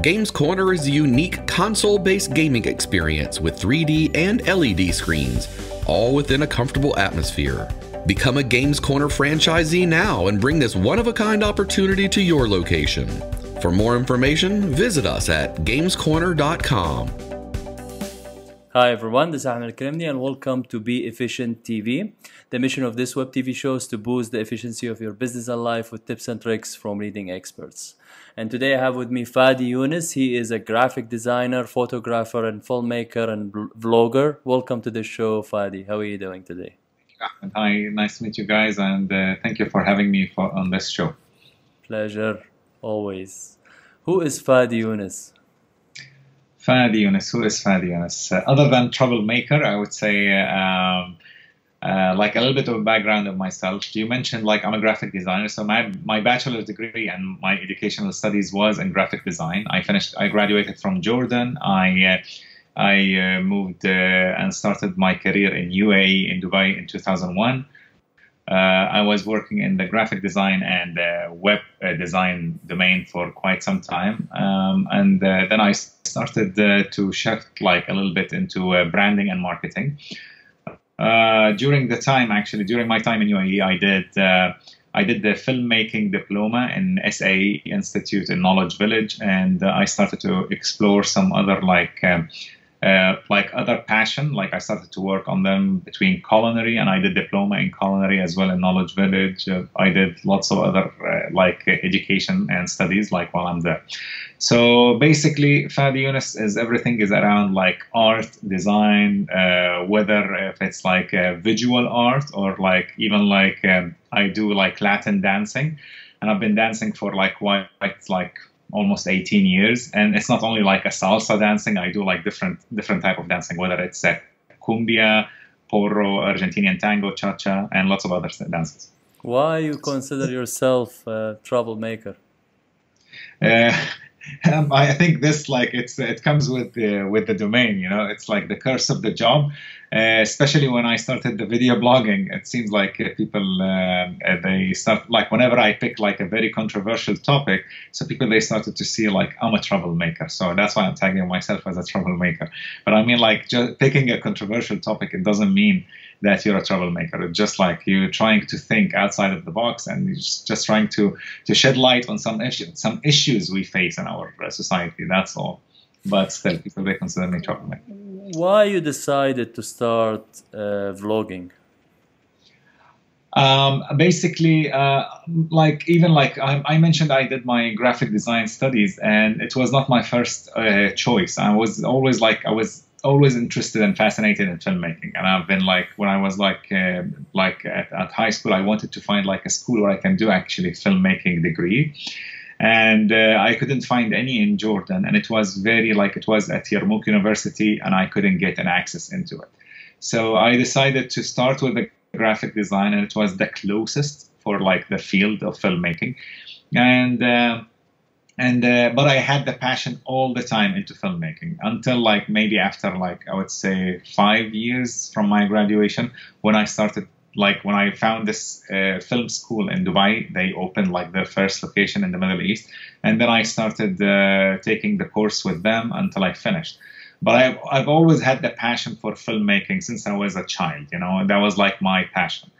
Games Corner is a unique console-based gaming experience with 3D and LED screens, all within a comfortable atmosphere. Become a Games Corner franchisee now and bring this one-of-a-kind opportunity to your location. For more information, visit us at gamescorner.com. Hi everyone, this is Ahmed Al-Karimni and welcome to Be Efficient TV. The mission of this web TV show is to boost the efficiency of your business and life with tips and tricks from leading experts. And today I have with me Fadi Younis. He is a graphic designer, photographer, and filmmaker and vlogger. Welcome to the show, Fadi. How are you doing today? Hi, nice to meet you guys, and thank you for having me on this show. Pleasure, always. Who is Fadi Younis? Fadi Younis, who is Fadi Younis? Other than troublemaker, I would say like a little bit of a background of myself. You mentioned like I'm a graphic designer, so my bachelor's degree and my educational studies was in graphic design. I graduated from Jordan. I moved and started my career in UAE, in Dubai in 2001. I was working in the graphic design and web design domain for quite some time, and then I started to shift like a little bit into branding and marketing. During my time in UAE, I did the filmmaking diploma in SAE Institute in Knowledge Village, and I started to explore some other other passion. Like I started to work on them between culinary, and I did diploma in culinary as well in Knowledge Village. I did lots of other education and studies while I'm there. So basically, Fadi Younis is everything is around like art, design, whether if it's like visual art or even I do like Latin dancing, and I've been dancing for almost 18 years, and it's not only like a salsa dancing. I do like different type of dancing, whether it's cumbia, porro, Argentinian tango, cha-cha, and lots of other dances. Why you consider yourself a troublemaker? I think this it comes with the domain, you know. It's like the curse of the job, especially when I started the video blogging. It seems like people they start whenever I pick a very controversial topic, so they started to see I'm a troublemaker. So that's why I'm tagging myself as a troublemaker. But I mean just picking a controversial topic, it doesn't mean that you're a troublemaker. It's just you're trying to think outside of the box, and you're just trying to shed light on some issues we face in our society. That's all. But still, people they consider me troublemaker. Why you decided to start vlogging? Basically, I mentioned, I did my graphic design studies, and it was not my first choice. I was always interested and fascinated in filmmaking, and I've been when I was at high school, I wanted to find a school where I can do actually filmmaking degree, and I couldn't find any in Jordan, and it was it was at Yarmouk University, and I couldn't get an access into it. So I decided to start with the graphic design, and it was the closest for the field of filmmaking, but I had the passion all the time into filmmaking until maybe after I would say 5 years from my graduation, when I started when I found this film school in Dubai. They opened their first location in the Middle East, and then I started taking the course with them until I finished. But I've always had the passion for filmmaking since I was a child, you know, and that was my passion.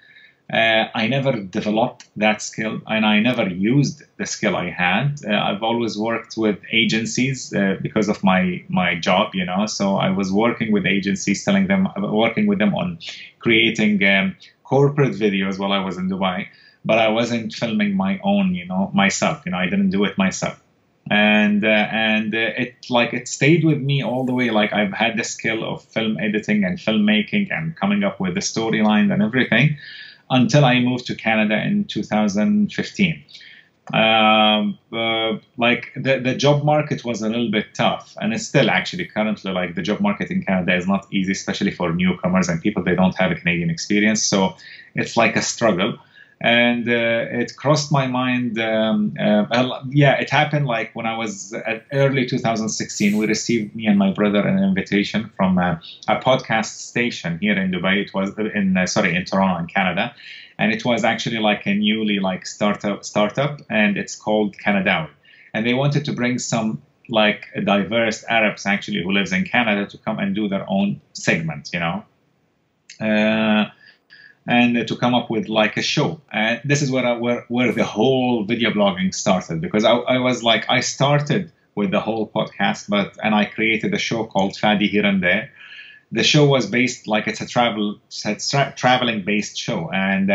I never developed that skill, and I never used the skill I had. I've always worked with agencies because of my job, you know. So I was working with agencies, working with them on creating corporate videos while I was in Dubai. But I wasn't filming my own, myself. I didn't do it myself. And it stayed with me all the way. I've had the skill of film editing and filmmaking and coming up with the storyline and everything, until I moved to Canada in 2015. The job market was a little bit tough, and it's still actually currently the job market in Canada is not easy, especially for newcomers and people they don't have a Canadian experience. So it's a struggle. And it crossed my mind. It happened when I was at early 2016. We received, me and my brother, an invitation from a podcast station here in Dubai. It was in Toronto, in Canada, and it was actually a newly startup, and it's called Canada. And they wanted to bring some like diverse Arabs actually who lives in Canada to come and do their own segment, and to come up with like a show. And this is where the whole video blogging started, because I was like, I started with the whole podcast, and I created a show called Fadi Here and There. The show was based like it's a traveling based show, and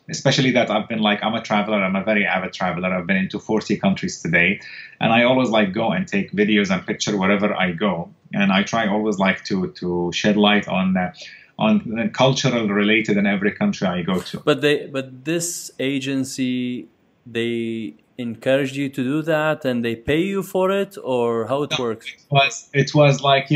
especially that I'm a traveler. I'm a very avid traveler. I've been into 40 countries today, and I always like go and take videos and picture wherever I go, and I try always like to shed light on cultural related in every country I go to. But this agency, they encouraged you to do that, and they pay you for it, or how it works? It was like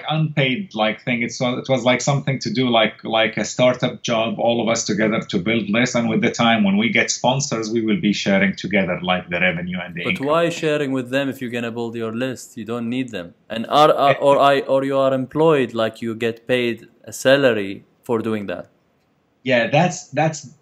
unpaid like thing. It was like something to do like a startup job, all of us together to build this, and with the time when we get sponsors, we will be sharing together like the revenue and the income. But why sharing with them if you're gonna build your list? You don't need them. And or you are employed, like you get paid a salary for doing that. Yeah,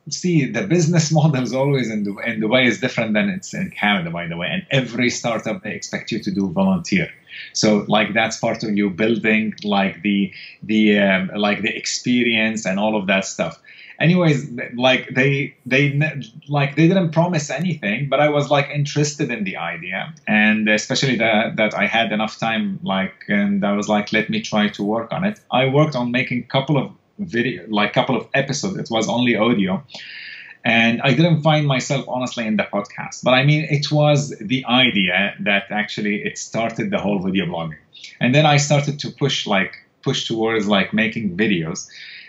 see, the business model is always in Dubai is different than it's in Canada, by the way. And every startup, they expect you to do volunteer. So like that's part of you building like the experience and all of that stuff. Anyways, like they didn't promise anything, but I was like interested in the idea, and especially that I had enough time, and I was like, let me try to work on it. I worked on making couple of episodes. It was only audio, and I didn't find myself honestly in the podcast. But I mean, it was the idea that actually it started the whole video blogging, and then I started to push towards like making videos.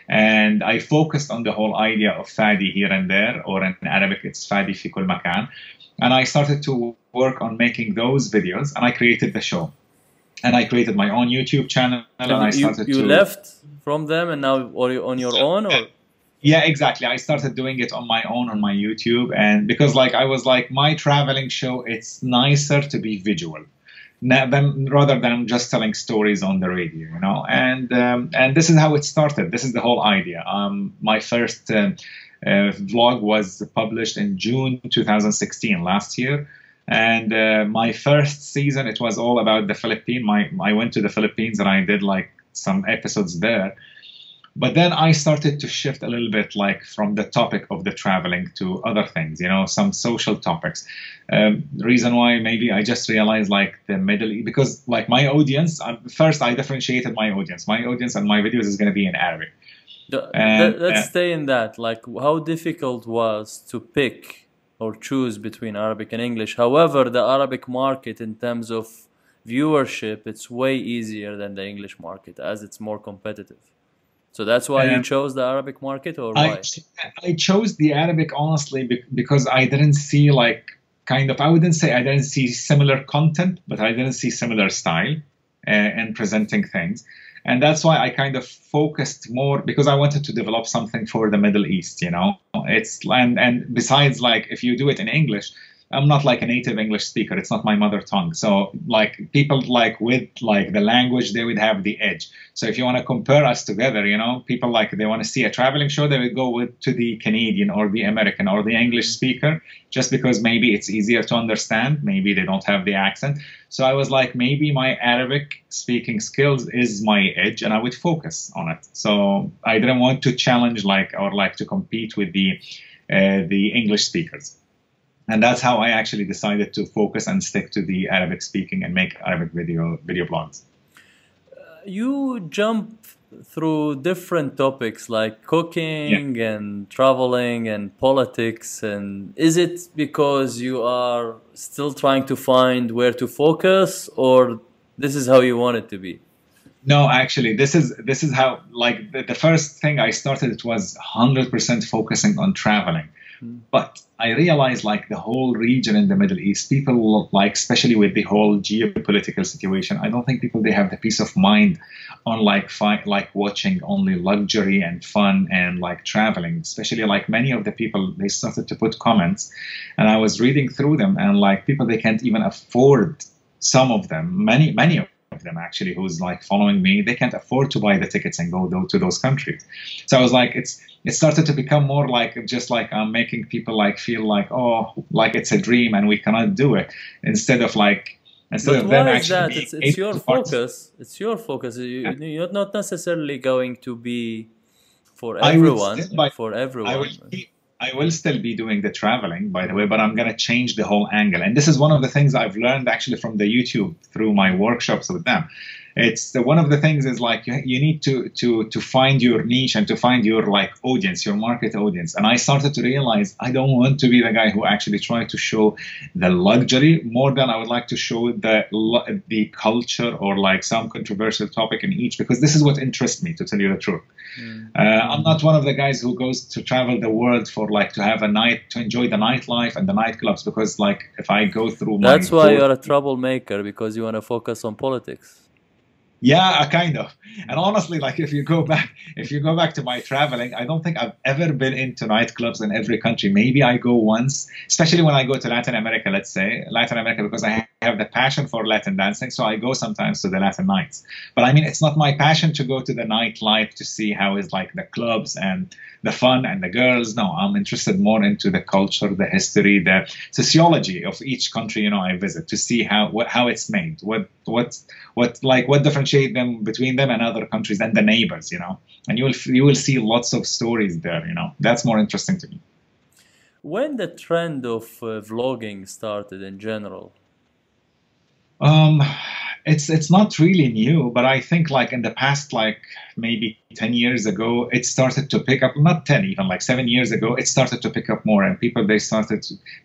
And I focused on the whole idea of Fadi Here and There, or in Arabic it's Fadi fi kul makan. And I started to work on making those videos, and I created the show. And I created my own YouTube channel, and I started you left from them, and now are you on your own? Or? Yeah, exactly. I started doing it on my own on my YouTube, and because like I was like, my traveling show, it's nicer to be visual. Rather than just telling stories on the radio, and this is how it started. This is the whole idea. My first vlog was published in June 2016, last year, and my first season, it was all about the Philippines. I went to the Philippines and I did like some episodes there. But then I started to shift a little bit, like from the topic of the traveling to other things, some social topics. The reason why, maybe I just realized like the Middle East, because like my audience, first I differentiated my audience. My audience and my videos is going to be in Arabic. Let's stay in that. Like, how difficult was to pick or choose between Arabic and English? However, the Arabic market in terms of viewership, it's way easier than the English market, as it's more competitive. So that's why you chose the Arabic market, or why? I chose the Arabic, honestly, because I didn't see I wouldn't say I didn't see similar content, but I didn't see similar style in presenting things. And that's why I kind of focused more, because I wanted to develop something for the Middle East, and besides, like, if you do it in English, I'm not like a native English speaker. It's not my mother tongue. So like people like with like the language, they would have the edge. So if you want to compare us together, people like they want to see a traveling show, they would go to the Canadian or the American or the English speaker, just because maybe it's easier to understand. Maybe they don't have the accent. So I was like, maybe my Arabic speaking skills is my edge, and I would focus on it. So I didn't want to challenge to compete with the English speakers. And that's how I actually decided to focus and stick to the Arabic speaking and make Arabic video blogs. You jump through different topics like cooking and traveling and politics. And is it because you are still trying to find where to focus, or this is how you want it to be? No, actually, this is how, like, the first thing I started, it was 100% focusing on traveling. But I realized, like, the whole region in the Middle East, people, like, especially with the whole geopolitical situation, I don't think they have the peace of mind on like watching only luxury and fun and like traveling. Especially like many of the people, they started to put comments, and I was reading through them, and like people, they can't even afford, some of them, many of them actually, who's like following me, they can't afford to buy the tickets and go to those countries. So I was like, it started to become more like just like I'm making people like feel like, oh, like it's a dream and we cannot do it, instead of like instead But of them why is actually that? being It's able your to participate. focus. It's your focus. Yeah. You're not necessarily going to be for I would still, everyone. For I will everyone. keep, I will still be doing the traveling, by the way, but I'm going to change the whole angle. And this is one of the things I've learned actually from the YouTube through my workshops with them. One of the things is like you need to find your niche and to find your like audience, your market audience. And I started to realize I don't want to be the guy who actually try to show the luxury more than I would like to show the culture or like some controversial topic in each, because this is what interests me, to tell you the truth. I'm not one of the guys who goes to travel the world for like to have a night, to enjoy the nightlife and the nightclubs, because like if I go through my That's why you're a troublemaker, because you want to focus on politics. yeah, kind of. And honestly, like if you go back to my traveling, I don't think I've ever been into nightclubs in every country. Maybe I go once, especially when I go to Latin America, let's say Latin America, because I have the passion for Latin dancing. So I go sometimes to the Latin nights. But I mean, it's not my passion to go to the nightlife to see how is like the clubs and the fun and the girls. No, I'm interested more into the culture, the history, the sociology of each country, you know, I visit, to see how it's made, what differentiate them between them and other countries and the neighbors, you know. And you will see lots of stories there, you know. That's more interesting to me. When the trend of vlogging started in general? It's not really new, but I think like in the past, like maybe 10 years ago, it started to pick up. Not 10, even like 7 years ago, it started to pick up more, and people they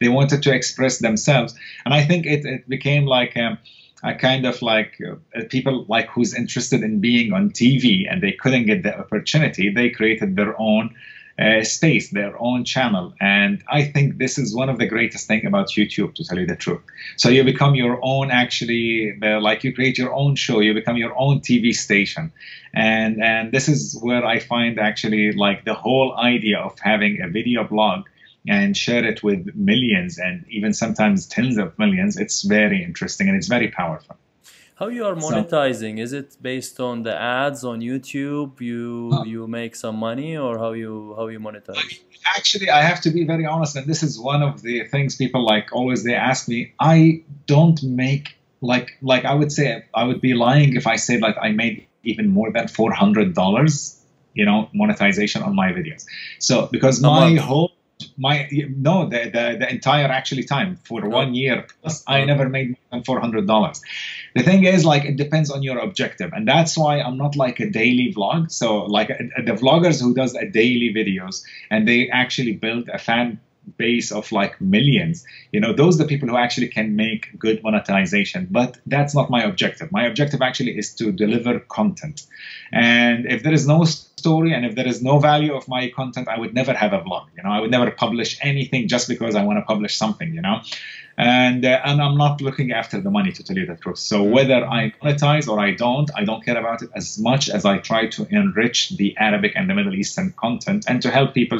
wanted to express themselves, and I think it became like a kind of like people like who's interested in being on TV and they couldn't get the opportunity. They created their own space, their own channel. And I think this is one of the greatest thing about YouTube, to tell you the truth. So you become your own, actually, like you create your own show, you become your own TV station. And this is where I find actually like the whole idea of having a video blog and share it with millions and even sometimes tens of millions. It's very interesting and it's very powerful. How you are monetizing? Is it based on the ads on YouTube? You make some money, or how you monetize? Actually, I have to be very honest, and this is one of the things people like always they ask me. I don't make like I would say I would be lying if I said like I made even more than $400, you know, monetization on my videos. So because the entire actually time for 1 year plus, I never made more than $400. The thing is, like, it depends on your objective, and that's why I'm not like a daily vlog. So like the vloggers who does a daily videos and they actually build a fan base of like millions, you know, those are the people who actually can make good monetization. But that's not my objective. My objective actually is to deliver content. And if there is no story and if there is no value of my content, I would never have a vlog. You know, I would never publish anything just because I want to publish something, you know. And I'm not looking after the money, to tell you the truth. So whether I monetize or I don't care about it as much as I try to enrich the Arabic and the Middle Eastern content and to help people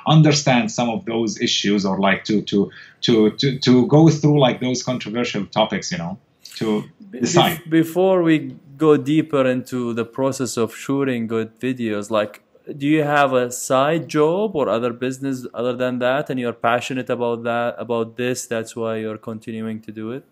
understand some of those issues, or like to go through like those controversial topics, you know, to decide. Before we go deeper into the process of shooting good videos, like, do you have a side job or other business other than that, and you're passionate about this, that's why you're continuing to do it?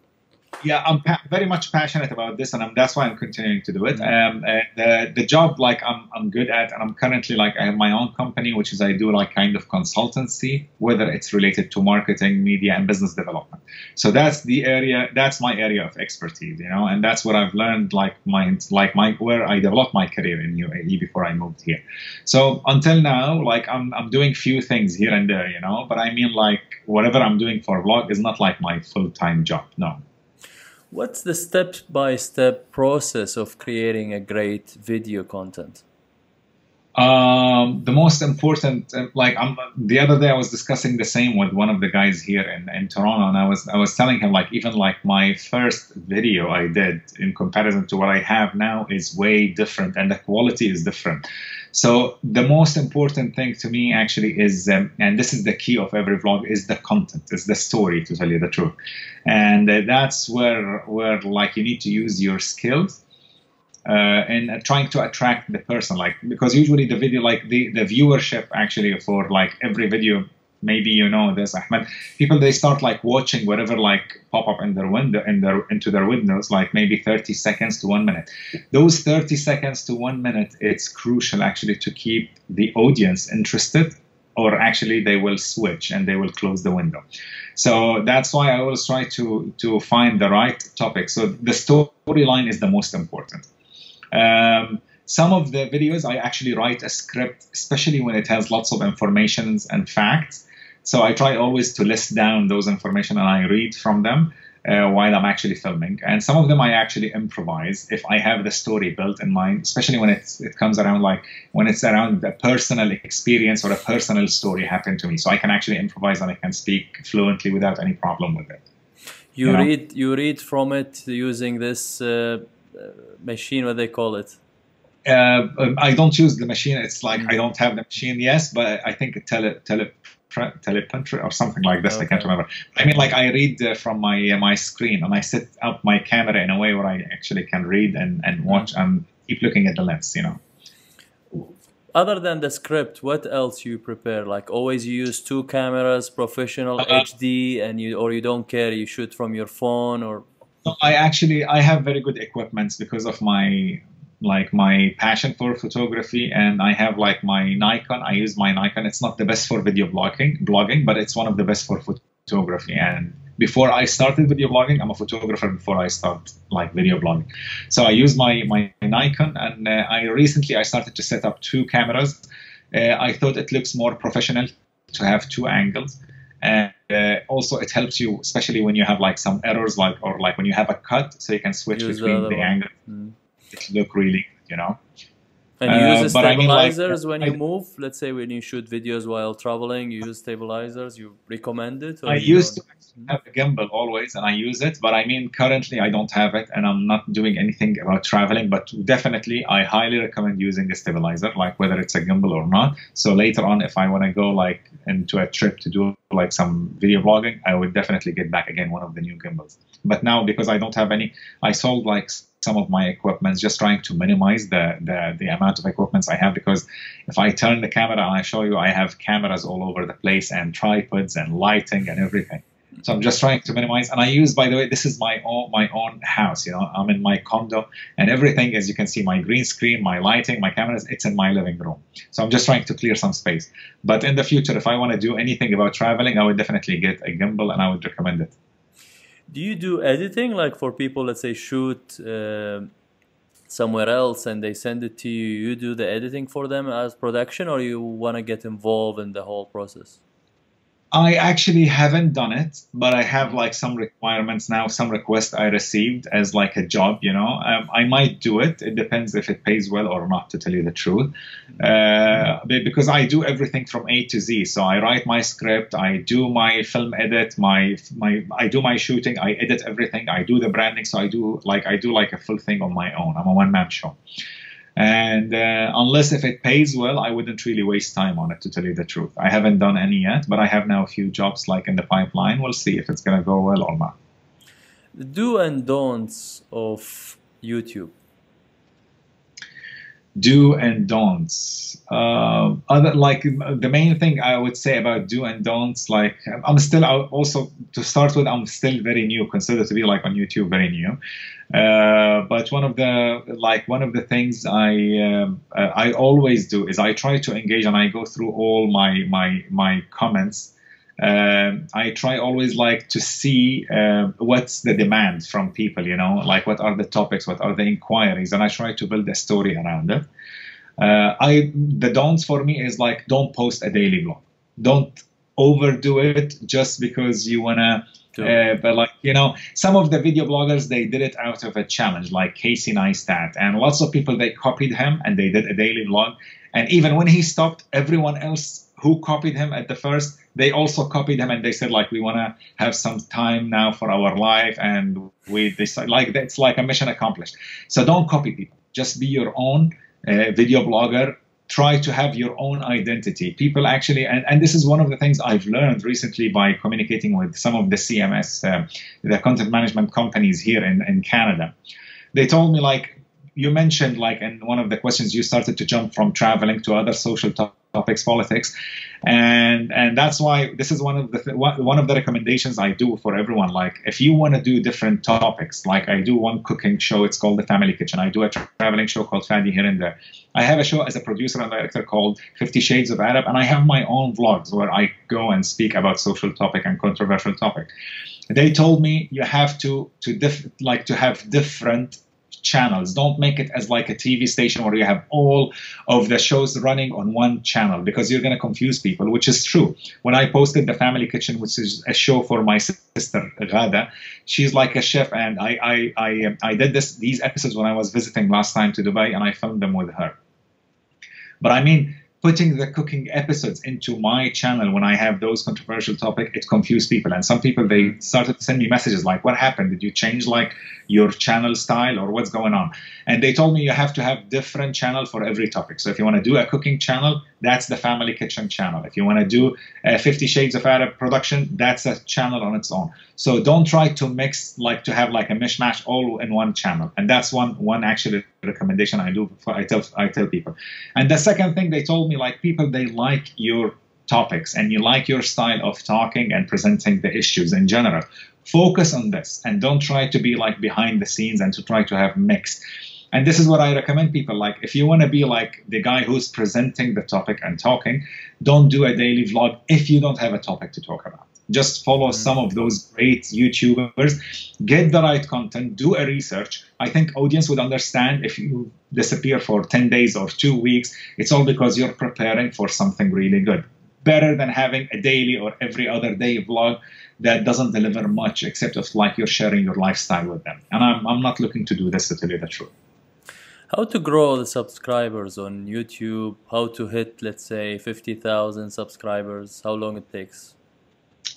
Yeah, I'm very much passionate about this, and that's why I'm continuing to do it. The job, like, I'm good at, and I'm currently like I have my own company, which is I do like kind of consultancy, whether it's related to marketing, media, and business development. So that's my area of expertise, you know, and that's what I've learned, where I developed my career in UAE before I moved here. So until now, like I'm doing few things here and there, you know, but I mean like whatever I'm doing for a vlog is not like my full-time job, no. What's the step-by-step process of creating a great video content? The most important, the other day I was discussing the same with one of the guys here in Toronto, and I was telling him like even like my first video I did in comparison to what I have now is way different, and the quality is different. So the most important thing to me actually is, and this is the key of every vlog, is the content, is the story, to tell you the truth. And that's where like you need to use your skills and trying to attract the person, like, because usually the video, like the viewership actually for like every video maybe you know this, Ahmed. People, they start like watching whatever like pop up in their window, into their windows, like maybe 30 seconds to 1 minute. Those 30 seconds to 1 minute, it's crucial actually to keep the audience interested, or actually they will switch and they will close the window. So that's why I always try to find the right topic. So the storyline is the most important. Some of the videos I actually write a script, especially when it has lots of information and facts. So I try always to list down those information and I read from them while I'm actually filming. And some of them I actually improvise if I have the story built in mind, especially when it comes around, like when it's around a personal experience or a personal story happened to me. So I can actually improvise and I can speak fluently without any problem with it. You read from it using this machine, what they call it? I don't use the machine. It's like I don't have the machine, yes, but I think teleprompter or something like this. Okay. I can't remember. I mean, like I read from my screen, and I set up my camera in a way where I actually can read and watch and keep looking at the lens, you know. Other than the script, what else you prepare? Like always you use 2 cameras, professional HD, and you don't care, you shoot from your phone, or? No, I have very good equipment because of my passion for photography, and I have like my Nikon. I use my Nikon. It's not the best for video blogging, but it's one of the best for photography. And before I started video blogging, I'm a photographer before I start like video blogging. So I use my Nikon, and I started to set up 2 cameras. I thought it looks more professional to have 2 angles. And also it helps you, especially when you have like some errors, or when you have a cut, so you can switch between the angles. It look really good, you know. And you use stabilizers when you move? Let's say when you shoot videos while traveling, you use stabilizers. You recommend it? I used to have a gimbal always, and I use it. But I mean, currently I don't have it, and I'm not doing anything about traveling. But definitely, I highly recommend using a stabilizer, like whether it's a gimbal or not. So later on, if I want to go like into a trip to do like some video blogging, I would definitely get back again one of the new gimbals. But now, because I don't have any, I sold like some of my equipment, just trying to minimize the amount of equipments I have, because if I turn the camera and I show you, I have cameras all over the place and tripods and lighting and everything. So I'm just trying to minimize. And I use, by the way, this is my own house, you know, I'm in my condo, and everything, as you can see, my green screen, my lighting, my cameras, it's in my living room. So I'm just trying to clear some space. But in the future, if I want to do anything about traveling, I would definitely get a gimbal, and I would recommend it. Do you do editing, like for people, let's say, shoot somewhere else and they send it to you, you do the editing for them as production, or you want to get involved in the whole process? I actually haven't done it, but I have like some requirements now, some requests I received as like a job, you know. I might do it. It depends if it pays well or not, to tell you the truth. Because I do everything from A to Z. So I write my script, I do my film edit, I do my shooting, I edit everything, I do the branding. So I do like a full thing on my own. I'm a one-man show. And unless if it pays well, I wouldn't really waste time on it, to tell you the truth. I haven't done any yet, but I have now a few jobs like in the pipeline. We'll see if it's going to go well or not. The do and don'ts of YouTube. Do and don'ts. The main thing I would say about do and don'ts, like I'm still also, to start with, I'm still very new, considered to be like on YouTube very new. But one of the things I always do is I try to engage, and I go through all my comments. I try always like to see what's the demand from people, you know, like what are the topics, what are the inquiries, and I try to build a story around it. The don'ts for me is like, don't post a daily blog. Don't overdo it just because you wanna. But like, you know, some of the video bloggers, they did it out of a challenge, like Casey Neistat, and lots of people, they copied him and they did a daily vlog. And even when he stopped, everyone else who copied him at the first, they also copied him, and they said like, we want to have some time now for our life, and we decide, like, it's like a mission accomplished. So don't copy people, just be your own video blogger. Try to have your own identity. People actually, and this is one of the things I've learned recently by communicating with some of the CMS, the content management companies here in Canada. They told me, like, you mentioned, like in one of the questions, you started to jump from traveling to other social topics, politics. And that's why this is one of the recommendations I do for everyone. Like, if you want to do different topics, like I do one cooking show, it's called The Family Kitchen. I do a traveling show called Fadi Here and There. I have a show as a producer and director called 50 Shades of Arab, and I have my own vlogs where I go and speak about social topic and controversial topic. They told me you have to have different channels. Don't make it as like a TV station where you have all of the shows running on one channel, because you're going to confuse people, which is true. When I posted The Family Kitchen, which is a show for my sister Ghada, she's like a chef, and I did these episodes when I was visiting last time to Dubai, and I filmed them with her. But I mean, putting the cooking episodes into my channel when I have those controversial topics, it confused people. And some people, they started to send me messages like, what happened? Did you change like your channel style, or what's going on? And they told me you have to have different channel for every topic. So if you want to do a cooking channel, that's the Family Kitchen channel. If you want to do a 50 Shades of Arab production, that's a channel on its own. So don't try to mix, like to have like a mishmash all in one channel. And that's one actually recommendation I do. I tell people. And the second thing they told me, like, people, they like your topics and you like your style of talking and presenting the issues in general. Focus on this and don't try to be like behind the scenes and to try to have mixed. And this is what I recommend people. Like, if you want to be like the guy who's presenting the topic and talking, don't do a daily vlog if you don't have a topic to talk about. Just follow some of those great YouTubers, get the right content, do a research. I think audience would understand if you disappear for 10 days or 2 weeks. It's all because you're preparing for something really good. Better than having a daily or every other day vlog that doesn't deliver much, except of like you're sharing your lifestyle with them. And I'm not looking to do this, to tell you the truth. How to grow the subscribers on YouTube? How to hit, let's say, 50,000 subscribers? How long it takes?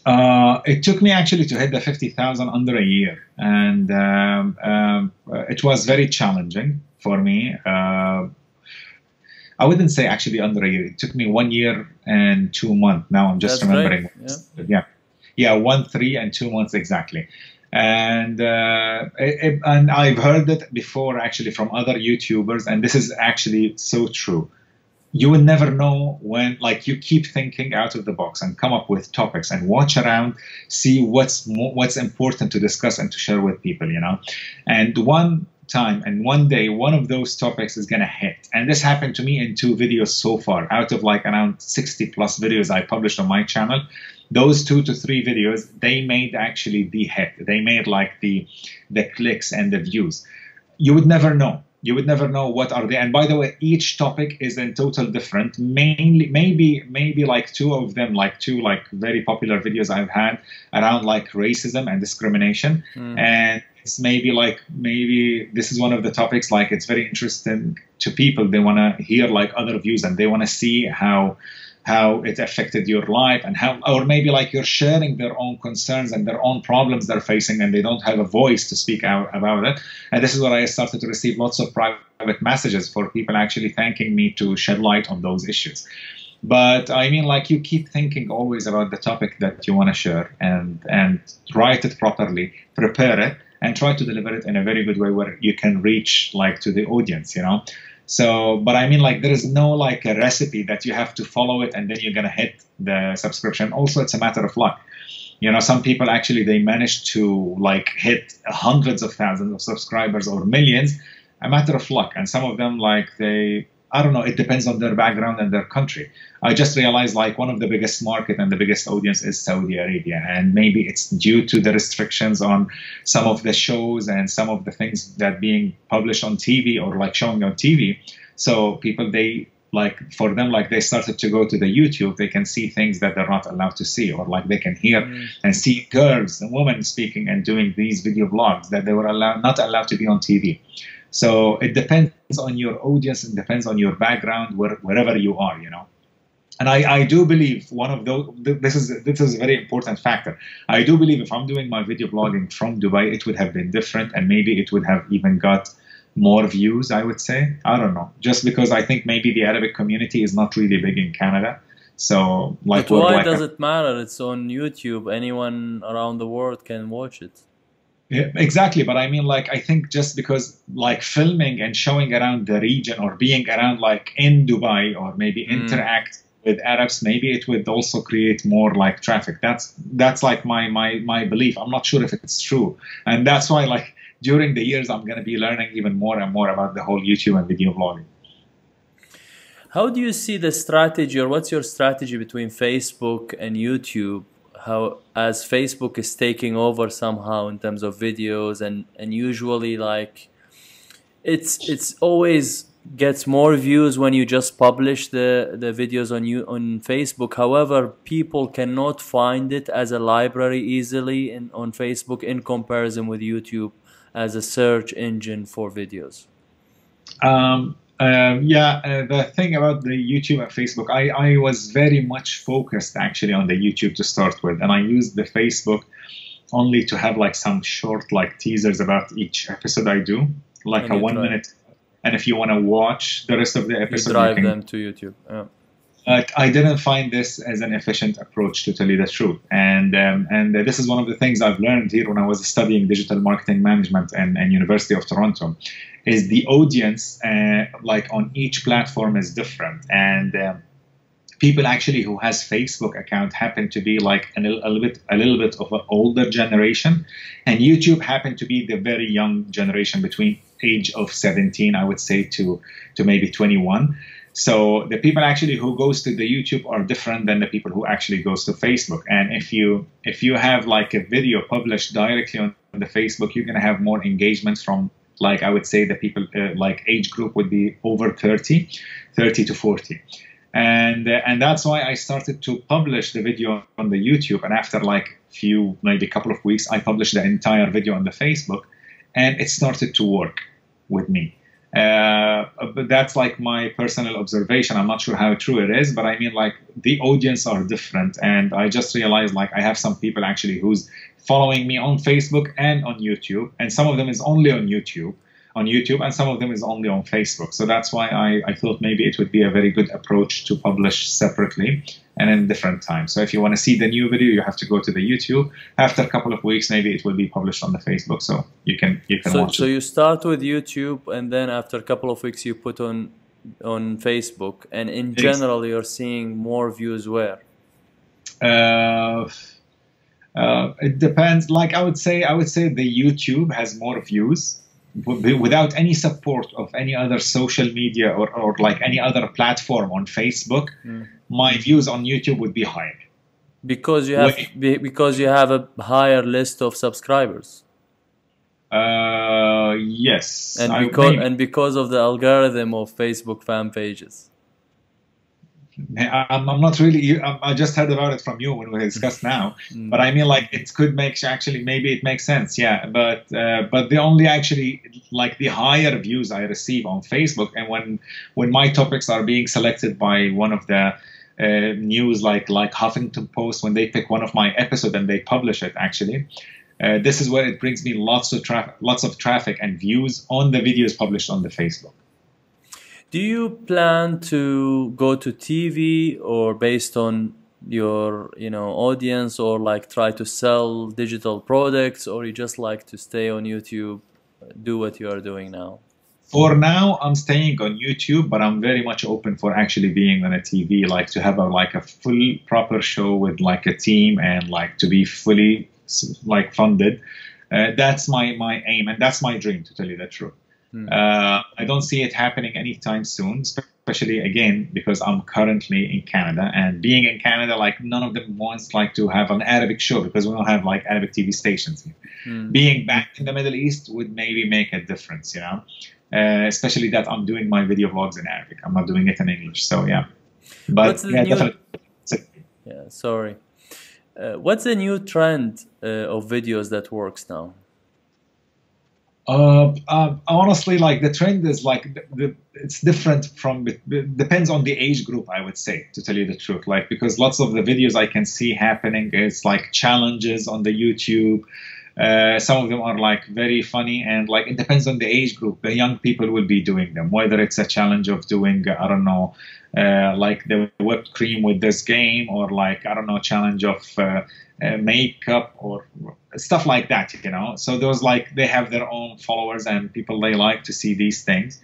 It took me actually to hit the 50,000 under a year, and it was very challenging for me. I wouldn't say actually under a year. It took me 1 year and 2 months. Now I'm just remembering. Yeah, 1, 3, and 2 months exactly. And and I've heard it before actually from other YouTubers, and this is actually so true. You will never know when, like, you keep thinking out of the box and come up with topics and watch around, see what's important to discuss and to share with people, you know. And one time and one day, one of those topics is gonna hit. And this happened to me in 2 videos so far, out of like around 60 plus videos I published on my channel. Those 2 to 3 videos, they made actually the hit. They made like the clicks and the views. You would never know. You would never know what are they. And by the way, each topic is in total different. Mainly, maybe like 2 of them, like 2 like very popular videos I've had around like racism and discrimination. And it's maybe this is one of the topics, like, it's very interesting to people. They want to hear like other views, and they want to see how it affected your life, and how, or maybe like you're sharing their own concerns and their own problems they're facing, and they don't have a voice to speak out about it. And this is where I started to receive lots of private messages for people actually thanking me to shed light on those issues. But I mean, like, you keep thinking always about the topic that you want to share, and write it properly, prepare it, and try to deliver it in a very good way where you can reach like to the audience, you know. So, but I mean, like, there is no like a recipe that you have to follow it and then you're going to hit the subscription. Also, it's a matter of luck. You know, some people actually, they manage to like hit hundreds of thousands of subscribers or millions, a matter of luck. And some of them, like, I don't know, it depends on their background and their country. I just realized like one of the biggest market and the biggest audience is Saudi Arabia. And maybe it's due to the restrictions on some of the shows and some of the things that being published on TV or like showing on TV. So people, they like, for them, like, they started to go to the YouTube, they can see things that they're not allowed to see, or like they can hear and see girls and women speaking and doing these video blogs that they were not allowed to be on TV. So it depends on your audience, and depends on your background, wherever you are, you know. And I do believe one of those, this is a very important factor. I do believe if I'm doing my video blogging from Dubai, it would have been different, and maybe it would have even got more views, I would say. I don't know. Just because I think maybe the Arabic community is not really big in Canada. So, like, but why does it matter? It's on YouTube. Anyone around the world can watch it. Yeah, exactly. But I mean, like, I think just because like filming and showing around the region, or being around like in Dubai, or maybe interact with Arabs, maybe it would also create more like traffic. That's like my belief. I'm not sure if it's true, and that's why like during the years I'm going to be learning even more and more about the whole YouTube and video blogging. How do you see the strategy, or what's your strategy between Facebook and YouTube? How, as Facebook is taking over somehow in terms of videos, and usually like it's always gets more views when you just publish the videos on Facebook. However, people cannot find it as a library easily on Facebook in comparison with YouTube as a search engine for videos. The thing about the YouTube and Facebook, I was very much focused actually on the YouTube to start with, and I used the Facebook only to have like some short like teasers about each episode I do, like a 1 minute. And if you want to watch the rest of the episode, you drive them to YouTube. Yeah. I didn't find this as an efficient approach, to tell you the truth. And this is one of the things I've learned here when I was studying digital marketing management and University of Toronto, is the audience like on each platform is different. And people actually who has Facebook account happen to be like a little bit of an older generation, and YouTube happened to be the very young generation between age of 17, I would say, to maybe 21. So the people actually who goes to the YouTube are different than the people who actually goes to Facebook. And if you have like a video published directly on the Facebook, you're going to have more engagement from, like, I would say the people like age group would be over 30 to 40. And that's why I started to publish the video on the YouTube. And after like maybe a couple of weeks, I published the entire video on the Facebook, and it started to work with me. But that's like my personal observation. I'm not sure how true it is, but I mean, like, the audience are different. And I just realized, like, I have some people actually who's following me on Facebook and on YouTube, and some of them is only on YouTube, and some of them is only on Facebook. So that's why I thought maybe it would be a very good approach to publish separately and in different times. So if you want to see the new video, you have to go to the YouTube. After a couple of weeks, maybe it will be published on the Facebook, so you can watch it. So you start with YouTube, and then after a couple of weeks, you put on Facebook, and in general, you're seeing more views where? It depends. Like I would say the YouTube has more views. Without any support of any other social media or like any other platform on Facebook, my views on YouTube would be higher. Because you have a higher list of subscribers. Yes. And because of the algorithm of Facebook fan pages. I'm not really. I just heard about it from you when we discussed now. But I mean, like, it could make maybe it makes sense, yeah. But the only actually like the higher views I receive on Facebook, and when my topics are being selected by one of the news like Huffington Post, when they pick one of my episodes and they publish it, actually, this is where it brings me lots of traffic and views on the videos published on the Facebook. Do you plan to go to TV, or based on your audience, or like try to sell digital products, or you just like to stay on YouTube, do what you are doing now? For now, I'm staying on YouTube, but I'm very much open for actually being on a TV, like to have a full proper show with like a team, and like to be fully like funded. That's my aim, and that's my dream, to tell you the truth. I don't see it happening anytime soon, especially again because I'm currently in Canada, and being in Canada, like, none of them wants like to have an Arabic show because we don't have like Arabic TV stations here. Being back in the Middle East would maybe make a difference, especially that I'm doing my video vlogs in Arabic. I'm not doing it in English, so yeah. But definitely. Yeah, sorry. What's the new trend of videos that works now? Honestly, like, the trend is like it's different depends on the age group, I would say, to tell you the truth. Like, because lots of the videos I can see happening is like challenges on the YouTube. Some of them are like very funny, and like it depends on the age group. The young people will be doing them, whether it's a challenge of doing I don't know, like the whipped cream with this game, or like, I don't know, challenge of makeup or stuff like that, So those, like, they have their own followers and people, they like to see these things.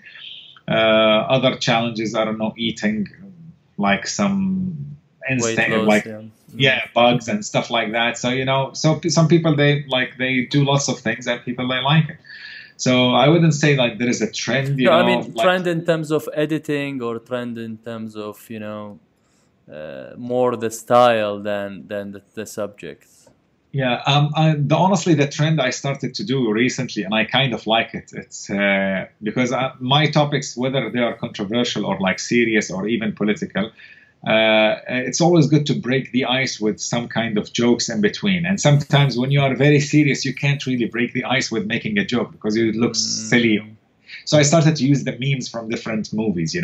Other challenges, I don't know, eating like some Weight instant, loss, like yeah. yeah, bugs and stuff like that. So some people they do lots of things, and people they like it. So I wouldn't say like there is a trend, No, I mean like trend in terms of editing, or trend in terms of more the style than the subjects. yeah. Honestly, the trend I started to do recently, and I kind of like it. It's because my topics, whether they are controversial or like serious or even political, it's always good to break the ice with some kind of jokes in between. And sometimes when you are very serious, you can't really break the ice with making a joke because it looks silly. So I started to use the memes from different movies,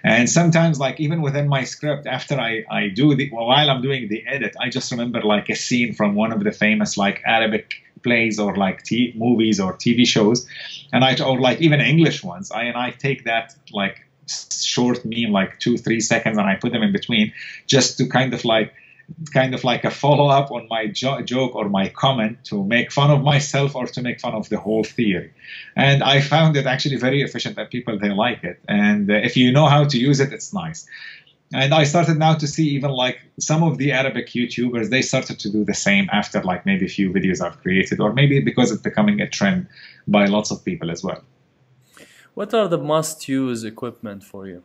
and sometimes like even within my script, after I do while I'm doing the edit, I just remember like a scene from one of the famous like Arabic plays or like movies or TV shows, or like even English ones. I take that like short meme, like 2-3 seconds, and I put them in between just to kind of like a follow-up on my joke or my comment to make fun of myself or to make fun of the whole theory. And I found it actually very efficient, that people, they like it. And if you know how to use it, it's nice. And I started now to see even like some of the Arabic YouTubers, they started to do the same after like maybe a few videos I've created, or maybe because it's becoming a trend by lots of people as well. What are the must-use equipment for you?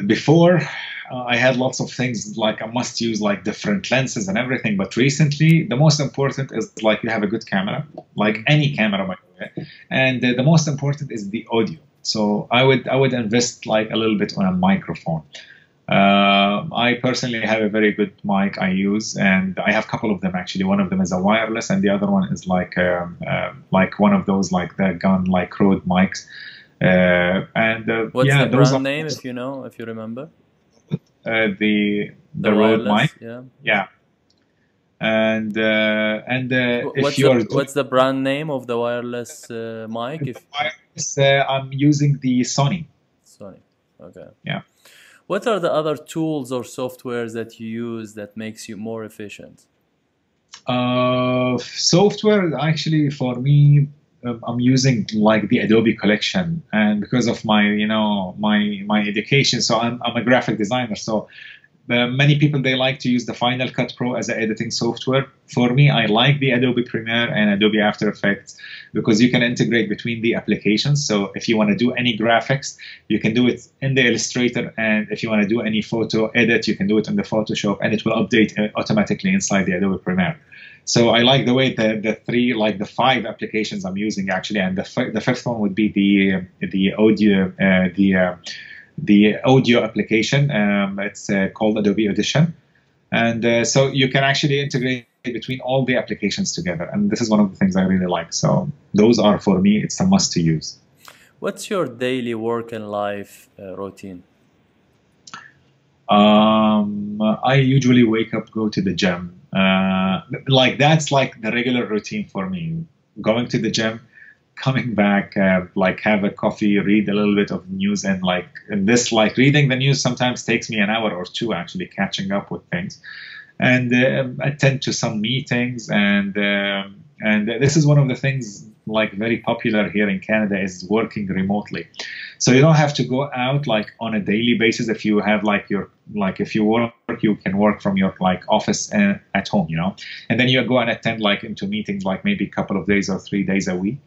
Before, I had lots of things like I must use like different lenses and everything. But recently, the most important is like you have a good camera, like any camera, by the way. And the most important is the audio. So I would invest like a little bit on a microphone. I personally have a very good mic I use, and I have a couple of them actually. One of them is a wireless, and the other one is like one of those like the gun like Rode mics. What's yeah, the those brand are name, if you remember? The Rode wireless, mic. yeah. Yeah. And What's the brand name of the wireless mic? I'm using the Sony. Sony. Okay. Yeah. What are the other tools or softwares that you use that makes you more efficient? Software, actually, for me, I'm using like the Adobe collection, and because of my my education, so I'm a graphic designer. So many people, they like to use the Final Cut Pro as an editing software. For me, I like the Adobe Premiere and Adobe After Effects because you can integrate between the applications. So if you want to do any graphics, you can do it in the Illustrator, and if you want to do any photo edit, you can do it in the Photoshop, and it will update automatically inside the Adobe Premiere. So I like the way the 5 applications I'm using actually, and the fifth one would be the audio the audio application. It's called Adobe Audition, and so you can actually integrate between all the applications together. And this is one of the things I really like. So those are, for me, it's a must to use. What's your daily work and life routine? I usually wake up, go to the gym. Like that's like the regular routine for me. Going to the gym, coming back, like have a coffee, read a little bit of news, and reading the news sometimes takes me an hour or two actually catching up with things, and attend to some meetings, and this is one of the things like very popular here in Canada is working remotely. So you don't have to go out like on a daily basis. If you have if you work, you can work from your like office at home, and then you go and attend like into meetings like maybe a couple of days or 3 days a week.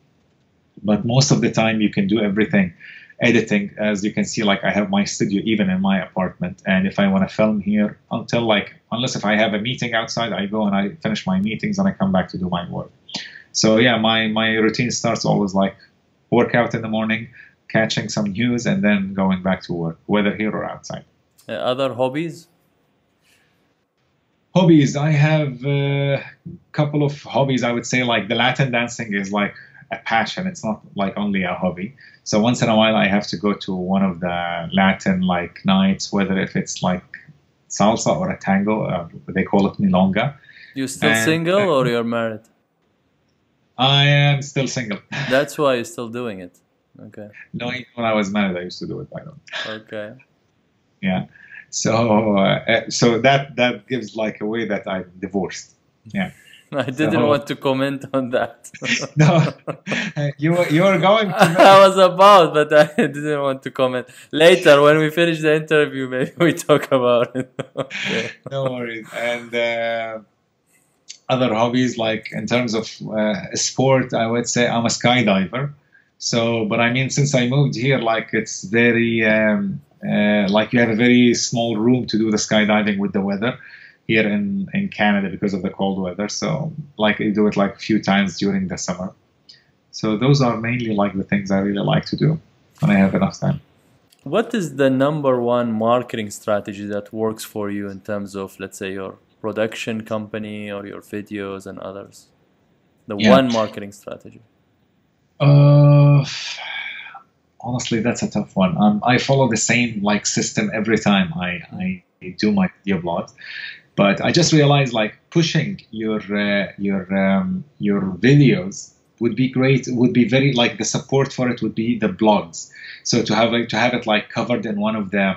But most of the time you can do everything editing. As you can see, like I have my studio even in my apartment, and if I want to film here, unless if I have a meeting outside, I go and I finish my meetings and I come back to do my work. So yeah, my routine starts always like workout in the morning, catching some news, and then going back to work, whether here or outside. Other hobbies? Hobbies, I have a couple of hobbies. I would say like the Latin dancing is like a passion. It's not like only a hobby. So once in a while I have to go to one of the Latin like nights, whether if it's like salsa or a tango, they call it milonga. You still single or you're married? I am still single. That's why you're still doing it. Okay. No, even when I was married, I used to do it. I don't. Okay. Yeah. So so that gives like a way that I'm divorced. Yeah. I didn't want to comment on that. No, you were going to. I was about, but I didn't want to comment. Later, when we finish the interview, maybe we talk about it. Okay. No worries. And other hobbies, like in terms of sport, I would say I'm a skydiver. So, but I mean, since I moved here, like it's very like you have a very small room to do the skydiving with the weather here in Canada because of the cold weather. So like I do it like a few times during the summer. So those are mainly like the things I really like to do when I have enough time. What is the number one marketing strategy that works for you in terms of, let's say, your production company or your videos and others? The one marketing strategy. Honestly, that's a tough one. I follow the same like system every time I do my video blogs. But I just realized like pushing your videos would be great. Would be very like the support for it would be the blogs. So to have it like covered in one of the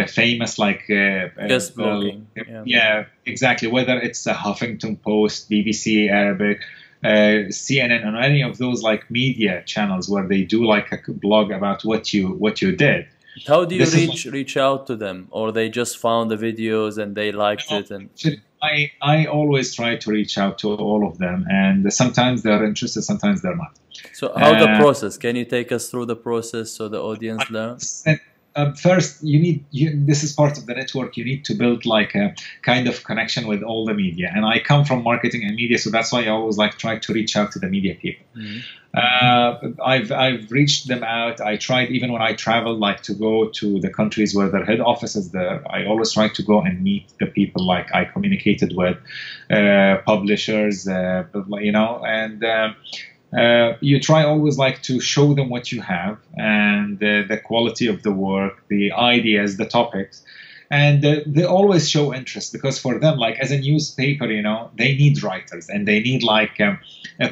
famous like just blogging. Yeah, exactly. Whether it's a Huffington Post, BBC Arabic, CNN, or any of those like media channels where they do like a blog about what you did. How do you reach out to them, or they just found the videos and they liked it? And I always try to reach out to all of them, and sometimes they're interested, sometimes they're not. So how the process? Can you take us through the process so the audience learns? First, this is part of the network. You need to build like a kind of connection with all the media. And I come from marketing and media, so that's why I always like try to reach out to the media people. I've reached them out. I tried even when I traveled, like to go to the countries where their head office is there. I always try to go and meet the people like I communicated with, publishers, and. You try always like to show them what you have and the quality of the work, the ideas, the topics, and they always show interest because for them, like as a newspaper, they need writers and they need like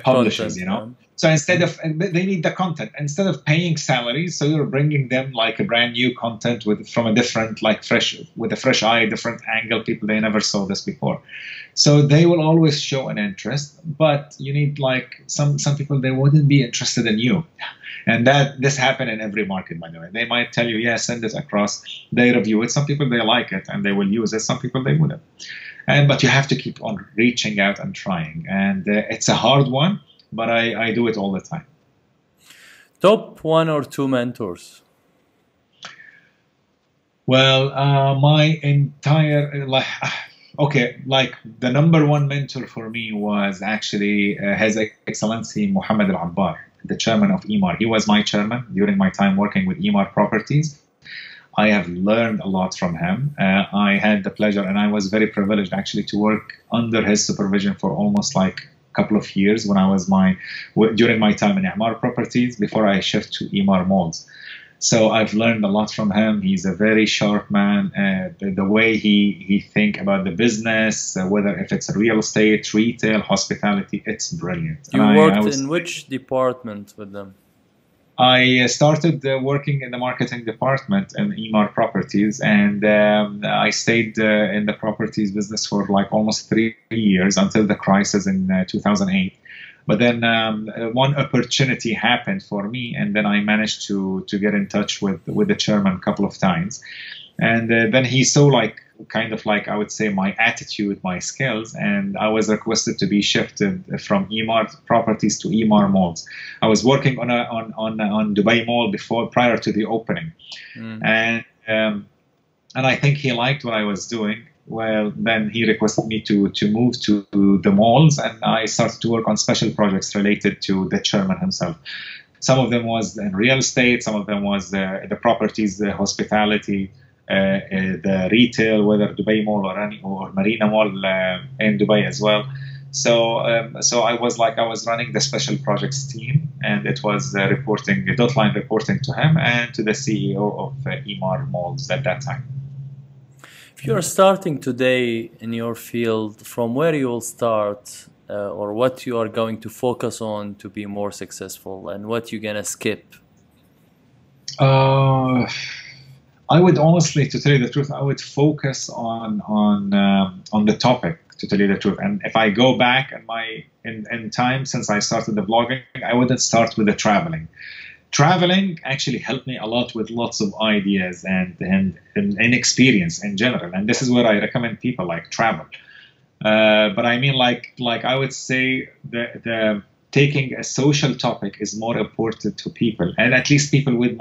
publishers, So instead of they need the content instead of paying salaries, so you're bringing them like a brand new content from a different like with a fresh eye, different angle, people they never saw this before. So they will always show an interest, but you need like some people they wouldn't be interested in you, and this happened in every market, by the way. They might tell you, yeah, send it across. They review it. Some people they like it and they will use it. Some people they wouldn't. But you have to keep on reaching out and trying, and it's a hard one. But I do it all the time. Top 1 or 2 mentors? Well, my entire like the number one mentor for me was actually His Excellency Mohammed Al-Abbar, the chairman of EMAR. He was my chairman during my time working with EMAR Properties. I have learned a lot from him. I had the pleasure, and I was very privileged actually to work under his supervision for almost like couple of years when I was during my time in EMAR Properties before I shift to EMAR Malls. So I've learned a lot from him. He's a very sharp man. The way he think about the business, whether if it's real estate, retail, hospitality, it's brilliant. You worked in which department with them? I started working in the marketing department in EMAR Properties, and I stayed in the properties business for like almost 3 years until the crisis in 2008. But then one opportunity happened for me, and then I managed to get in touch with the chairman a couple of times. And then he saw like kind of like I would say my attitude, my skills, and I was requested to be shifted from EMAR Properties to EMAR Malls. I was working on Dubai Mall prior to the opening, and I think he liked what I was doing. Well, then he requested me to move to the malls, and I started to work on special projects related to the chairman himself. Some of them was in real estate, some of them was the properties, the hospitality, the retail, whether Dubai Mall or Marina Mall in Dubai as well. So I was running the special projects team, and it was dotted line reporting to him and to the CEO of EMAR Malls at that time. If you're starting today in your field, from where you will start, or what you are going to focus on to be more successful, and what you're gonna skip? I would honestly, to tell you the truth, I would focus on the topic to tell you the truth. And if I go back in time since I started the vlogging, I wouldn't start with the traveling. Traveling actually helped me a lot with lots of ideas and experience in general. And this is where I recommend people like travel. But I mean, like I would say the taking a social topic is more important to people, and at least people with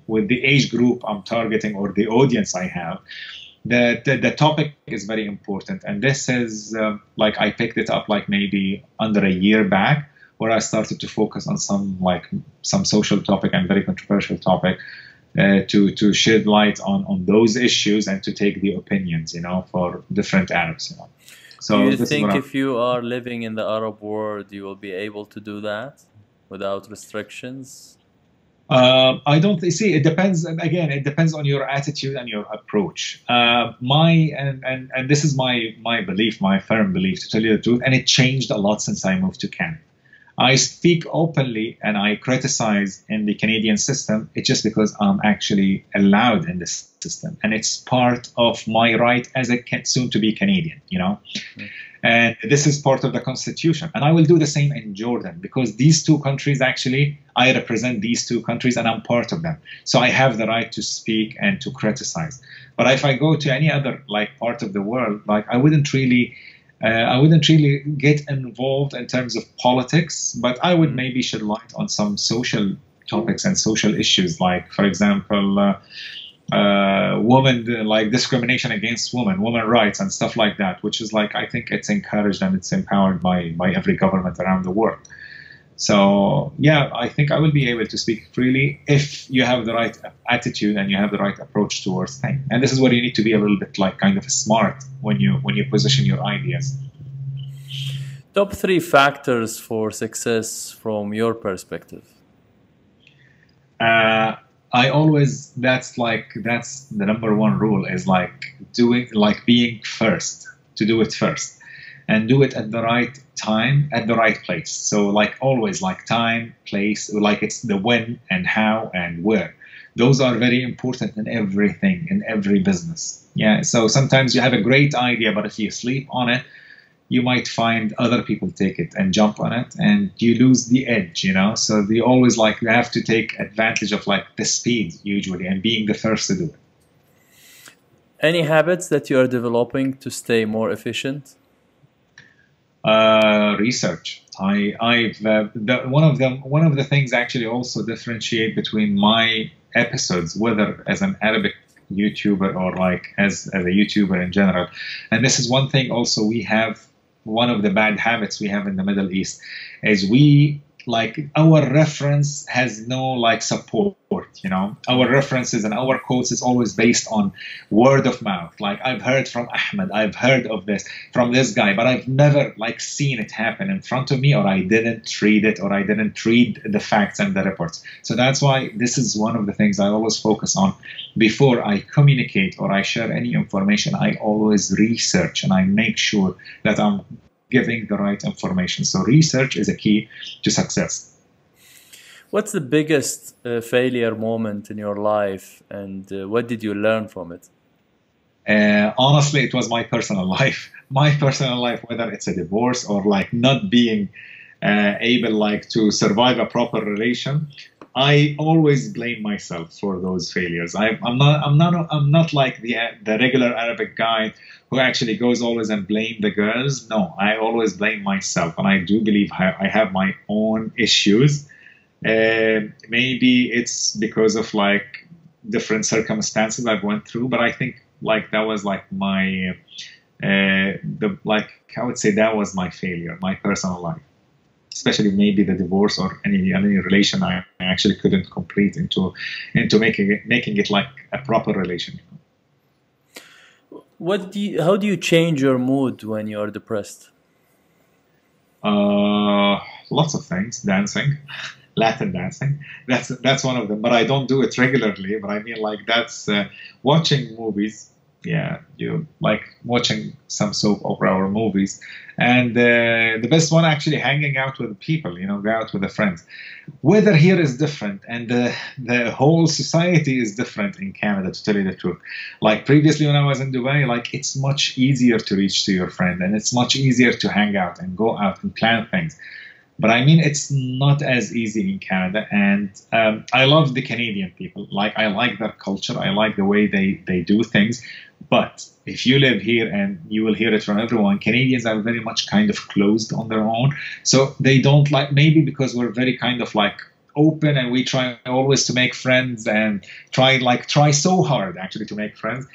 with the age group I'm targeting or the audience I have. The topic is very important, and this is like I picked it up like maybe under a year back, where I started to focus on some social topic and very controversial topic to shed light on those issues and to take the opinions, for different Arabs. So do you think if you are living in the Arab world, you will be able to do that without restrictions? I don't see. It depends. Again, it depends on your attitude and your approach. And this is my belief, my firm belief, to tell you the truth. And it changed a lot since I moved to Canada. I speak openly and I criticize in the Canadian system. It's just because I'm actually allowed in this system, and it's part of my right as a soon-to-be Canadian. And this is part of the Constitution. And I will do the same in Jordan, because these two countries, actually, I represent these two countries and I'm part of them. So I have the right to speak and to criticize. But if I go to any other part of the world, I wouldn't really get involved in terms of politics, but I would maybe shed light on some social topics and social issues, like, for example, women, discrimination against women rights and stuff like that, which is I think it's encouraged and it's empowered by every government around the world. So yeah, I think I will be able to speak freely if you have the right attitude and you have the right approach towards things. And this is where you need to be a little bit kind of smart when you position your ideas. Top 3 factors for success from your perspective. That's the number one rule is being first, to do it first. And do it at the right time, at the right place. So always, time, place, it's the when and how and where. Those are very important in everything, in every business. Yeah. So sometimes you have a great idea, but if you sleep on it, you might find other people take it and jump on it, and you lose the edge. So you always you have to take advantage of the speed usually and being the first to do it. Any habits that you are developing to stay more efficient? Research. One of the things actually also differentiate between my episodes, whether as an Arabic YouTuber or as a YouTuber in general. And this is one thing also we have, one of the bad habits we have in the Middle East is our reference has no support, Our references and our quotes is always based on word of mouth. I've heard from Ahmed, I've heard of this from this guy, but I've never seen it happen in front of me, or I didn't read it, or I didn't read the facts and the reports. So that's why this is one of the things I always focus on. Before I communicate or I share any information, I always research and I make sure that I'm giving the right information. So research is a key to success. What's the biggest failure moment in your life, and what did you learn from it? Honestly, it was my personal life. My personal life, whether it's a divorce or not being able to survive a proper relation, I always blame myself for those failures. I'm not like the regular Arabic guy who actually goes always and blame the girls. No, I always blame myself, and I do believe I have my own issues. Maybe it's because of different circumstances I've went through, but I think that was my I would say that was my failure, my personal life. Especially maybe the divorce or any relation I actually couldn't complete into making it a proper relation. How do you change your mood when you are depressed? Lots of things. Dancing, Latin dancing. That's one of them. But I don't do it regularly. But I mean, that's watching movies. yeah, you like watching some soap opera or movies. And the best one actually hanging out with people, go out with the friends. Weather here is different, and the whole society is different in Canada, to tell you the truth. Like previously when I was in Dubai, like it's much easier to reach to your friend, and it's much easier to hang out and go out and plan things. But I mean, it's not as easy in Canada. And I love the Canadian people. Like, I like their culture. I like the way they do things. But if you live here, and you will hear it from everyone, Canadians are very much kind of closed on their own. So they don't like, maybe because we're very kind of like open, and we try always to make friends and try so hard actually to make friends.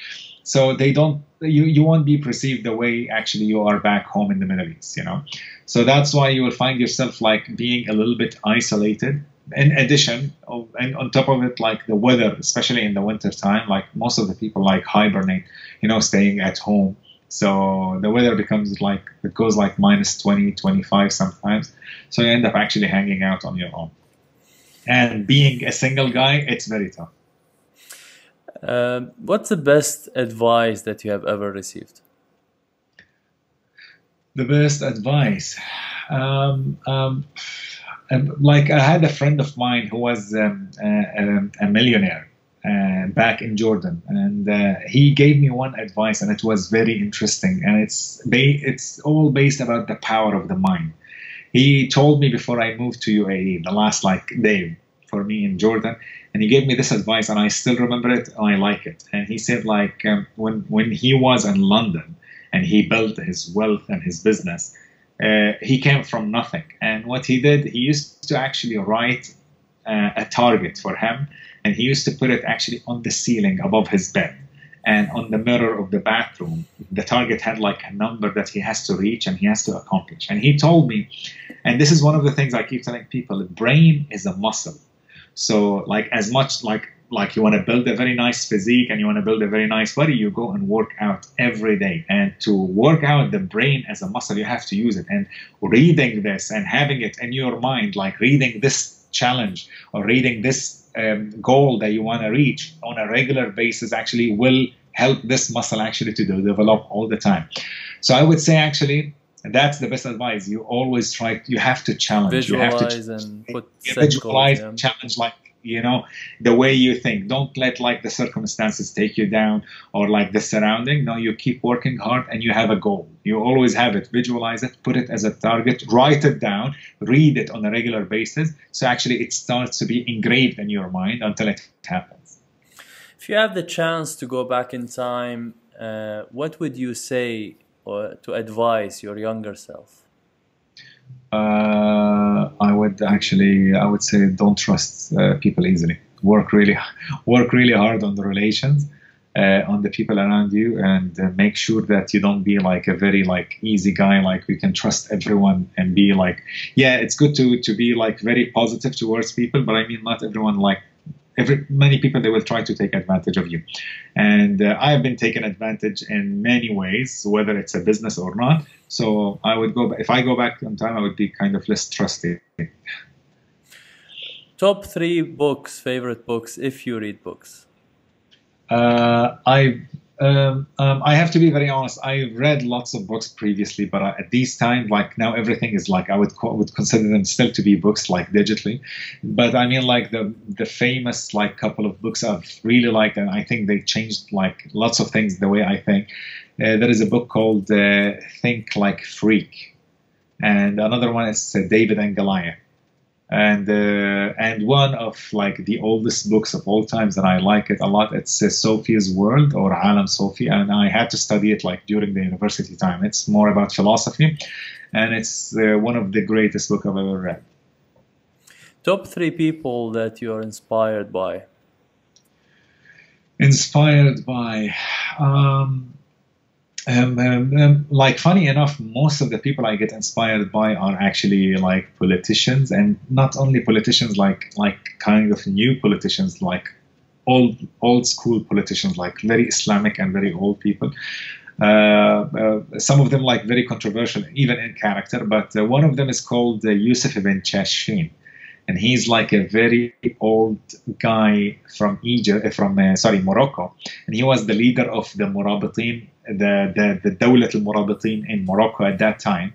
So they don't, you won't be perceived the way actually you are back home in the Middle East, So that's why you will find yourself like being a little bit isolated. In addition, and on top of it, like the weather, especially in the winter time, like most of the people like hibernate, staying at home. So the weather becomes like, it goes like minus 20, 25 sometimes. So you end up actually hanging out on your own. And being a single guy, it's very tough. What's the best advice that you have ever received? The best advice, like I had a friend of mine who was a millionaire back in Jordan, and he gave me one advice, and it was very interesting, and it's all based about the power of the mind. He told me before I moved to UAE, the last day for me in Jordan, and he gave me this advice, and I still remember it, and I like it. And he said, like, when he was in London and he built his wealth and his business, he came from nothing. And what he did, he used to actually write a target for him, and he used to put it actually on the ceiling above his bed. And on the mirror of the bathroom, the target had like a number that he has to reach and he has to accomplish. And he told me, and this is one of the things I keep telling people, the brain is a muscle. So like as much like you want to build a very nice physique and you want to build a very nice body, you go and work out every day. And to work out the brain as a muscle, you have to use it. And reading this and having it in your mind, like reading this challenge or reading this goal that you want to reach on a regular basis actually will help this muscle actually to develop all the time. So I would say actually that's the best advice. You always you have to challenge. Visualize and put challenge, like, the way you think. Don't let like the circumstances take you down or like the surrounding. No, you keep working hard and you have a goal. You always have it. Visualize it, put it as a target, write it down, read it on a regular basis. So actually it starts to be engraved in your mind until it happens. If you have the chance to go back in time, what would you say or to advise your younger self? I would say don't trust people easily. Work really hard on the relations, on the people around you, and make sure that you don't be like a very like easy guy. Like we can trust everyone and be like, yeah, it's good to be like very positive towards people, but I mean not everyone like. Many people, they will try to take advantage of you. And I have been taken advantage in many ways, whether it's a business or not. So I would if I go back in time, I would be kind of less trusty. Top 3 books, favorite books, if you read books. I have to be very honest. I read lots of books previously, but at these times, like now, everything is like I would consider them still to be books, like digitally. But I mean, like the famous like couple of books I've really liked, and I think they changed like lots of things the way I think. There is a book called Think Like Freak, and another one is David and Goliath. And one of like the oldest books of all times, and I like it a lot. It's Sophie's World, or Alam Sophie, and I had to study it like during the university time. It's more about philosophy, and it's one of the greatest books I've ever read. Top 3 people that you are inspired by. Inspired by. Like funny enough, most of the people I get inspired by are actually like politicians, and not only politicians, like kind of new politicians, like old school politicians, like very Islamic and very old people. Some of them like very controversial, even in character. But one of them is called Yusuf ibn Chashfin. and he's like a very old guy from Egypt, sorry, Morocco, and he was the leader of the Murabitin, the Dawlat al-Murabitin in Morocco at that time,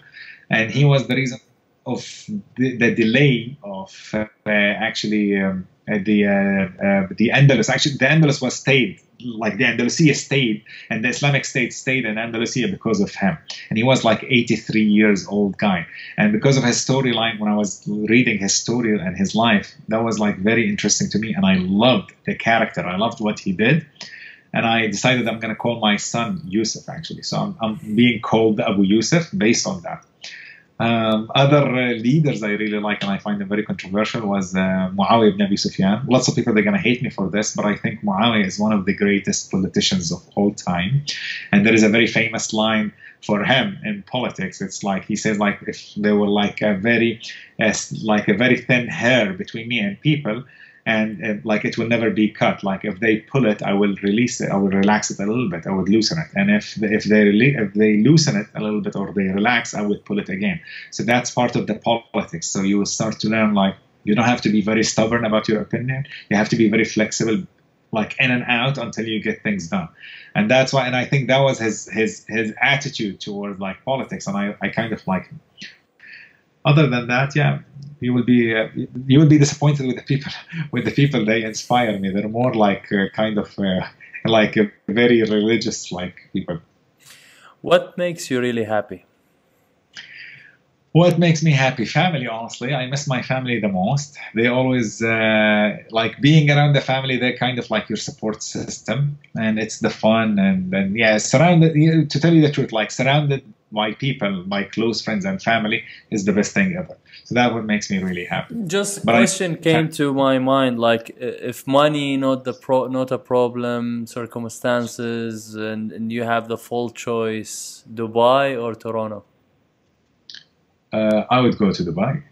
and he was the reason of the delay of the Andalus. Actually, the Andalus was stayed, like the Andalusia stayed, and the Islamic State stayed in Andalusia because of him. And he was like 83 years old guy. And because of his storyline, when I was reading his story and his life, that was like very interesting to me. And I loved the character. I loved what he did. And I decided I'm going to call my son Yusuf, actually. So I'm being called Abu Yusuf based on that. Other leaders I really like and I find them very controversial was Muawiyah ibn Abi Sufyan. Lots of people, they're going to hate me for this, but I think Muawiyah is one of the greatest politicians of all time. And there is a very famous line for him in politics. It's like, he says, like, if there were like a very thin hair between me and people, and like it will never be cut. Like if they pull it, I will release it. I will relax it a little bit. I would loosen it. And if they loosen it a little bit or they relax, I would pull it again. So that's part of the politics. So you will start to learn, like, you don't have to be very stubborn about your opinion. You have to be very flexible, like in and out until you get things done. And that's why. And I think that was his attitude towards like politics. And I kind of like him. Other than that, yeah. You will be disappointed with the people. With the people, they inspire me. They're more like like a very religious like people. What makes you really happy? What makes me happy? Family, honestly. I miss my family the most. They always like being around the family. They're kind of like your support system, and it's the fun and yeah, surrounded. To tell you the truth, like surrounded by people, my close friends and family is the best thing ever. So that what makes me really happy. Just a question came to my mind, like if money not a problem, circumstances, and you have the full choice, Dubai or Toronto? I would go to Dubai,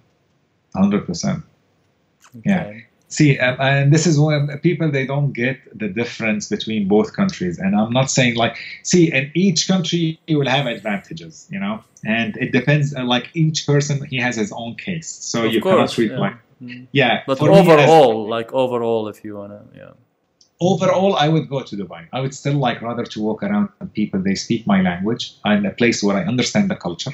100%. Okay. Yeah. See, and this is when people, they don't get the difference between both countries. And I'm not saying like, see, in each country you will have advantages, you know, and it depends. Like each person, he has his own case. So of you course, cannot treat like, yeah. But overall, if you wanna, yeah. Overall, I would go to Dubai. I would still like rather to walk around with people, they speak my language, and a place where I understand the culture.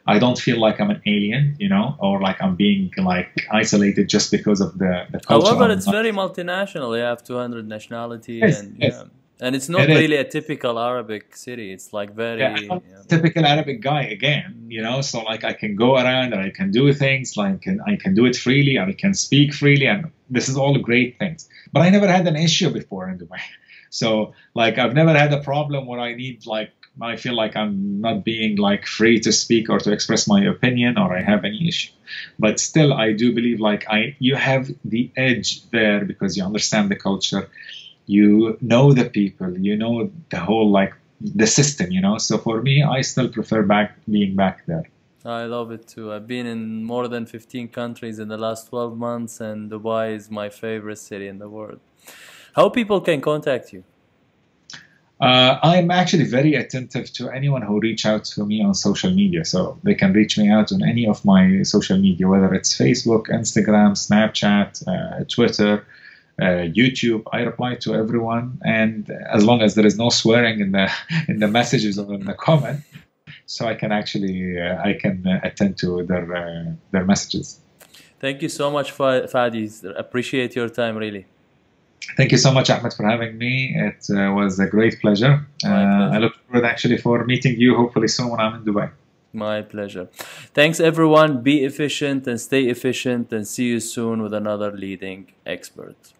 I don't feel like I'm an alien, you know, or like I'm being like isolated just because of the culture. However, it's very multinational. You have 200 nationalities, yes, and yes. Yeah. And it's not really a typical Arabic city. It's like very typical Arabic guy again, you know. So like I can go around and I can do things, like I can do it freely, I can speak freely, and this is all great things. But I never had an issue before in Dubai. So like I've never had a problem where I need like, I feel like I'm not being like free to speak or to express my opinion, or I have any issue. But still, I do believe like you have the edge there because you understand the culture, you know the people, you know the whole like the system, you know. So for me, I still prefer being back there. I love it too. I've been in more than 15 countries in the last 12 months, and Dubai is my favorite city in the world. How people can contact you? I'm actually very attentive to anyone who reach out to me on social media. So they can reach me out on any of my social media, whether it's Facebook, Instagram, Snapchat, Twitter, YouTube. I reply to everyone. And as long as there is no swearing in the messages or in the comment, so I can actually attend to their messages. Thank you so much, Fadi. Appreciate your time, really. Thank you so much, Ahmed, for having me. It was a great pleasure. I look forward actually for meeting you hopefully soon when I'm in Dubai. My pleasure. Thanks, everyone. Be efficient and stay efficient, and see you soon with another leading expert.